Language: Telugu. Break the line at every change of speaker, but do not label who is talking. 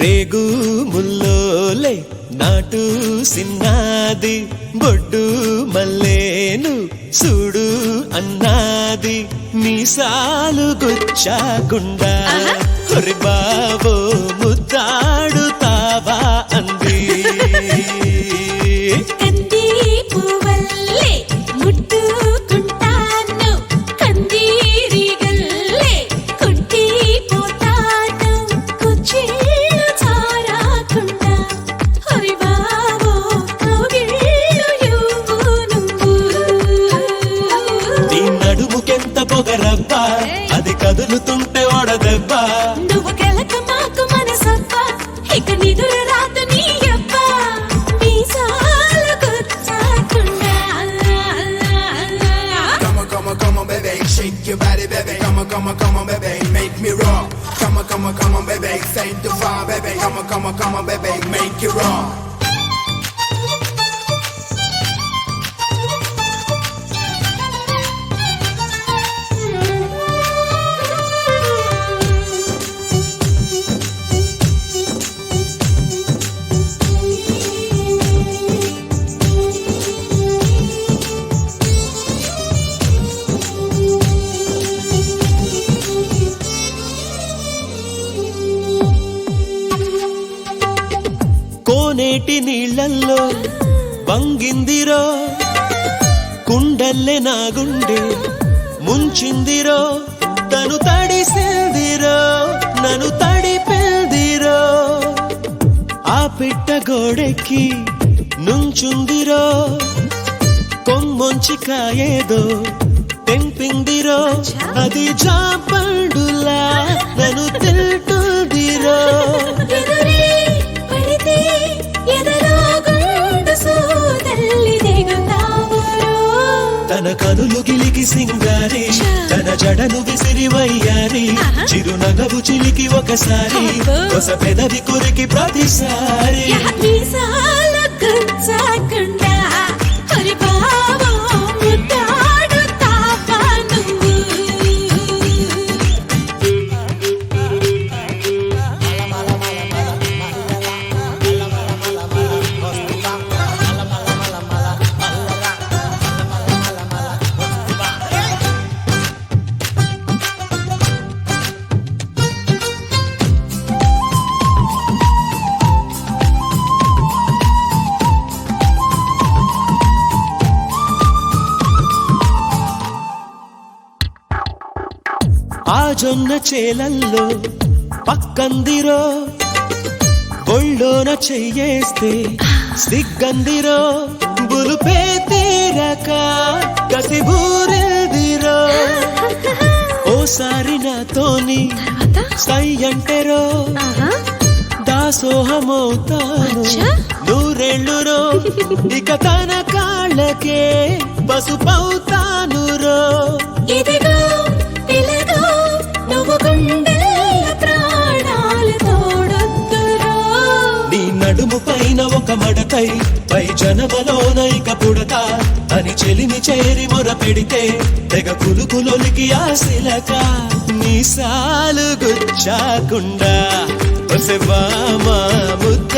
రేగు ముల్లోలే నాటు సిన్నాది బొడ్డు మల్లేను చూడు అన్నాది మీసాలు గుచ్చాకుండా హరి బాబో ముద్దాడుతావా అంది పొగరబ్బా అది కదులుతుంటే ఓడదెబ్బా
నువ్వు గెలక మాకు మనసబ్బా ఇక నిదుర రాదు నీ అబ్బా మీసాలు గుచ్చాకుండా
Come on baby shake your body baby come on baby make me rock come on baby sanctify baby come on baby make it raw
కోనేటి నీళ్ళల్లో వంగిందిరో కుండల్లే నా గుండె ముంచిందిరో తను తడిసిందిరో నన్ను తడిపిందిరో ఆ పిట్ట గోడెక్కి నుంచుందిరో కొమ్మొంచి కాయేదో తెంపిందిరో అది జాపండులా నన్ను తింటుందిరో తన కనులు గిలికి సింగారి తన జడను విసిరి వయ్యారి చిరునగవు చిలికి ఒకసారి కొస పెదవి కొరికి ప్రతిసారి ఆ జొన్న చేలల్లో పక్కందిరో ఒళ్ళోన చెయ్యేస్తే సిగ్గందిరో బులుపే తీరక కసిబూరెదిరో ఓసారి నాతోని సై అంటెరో దాసోహమవుతాను నూరేళ్ళురో ఇక తన కాళ్ళకే పసుపవుతాను రో
ఇదిగో
నీ నడుము పైన ఒక మడకై పై జనమలోన ఇక పుడతా అని చెలిమి చేరి మొర పెడితే తెగ కులుకులొలికి ఆశలక మీసాలు గుచ్చాకుండా ముద్ద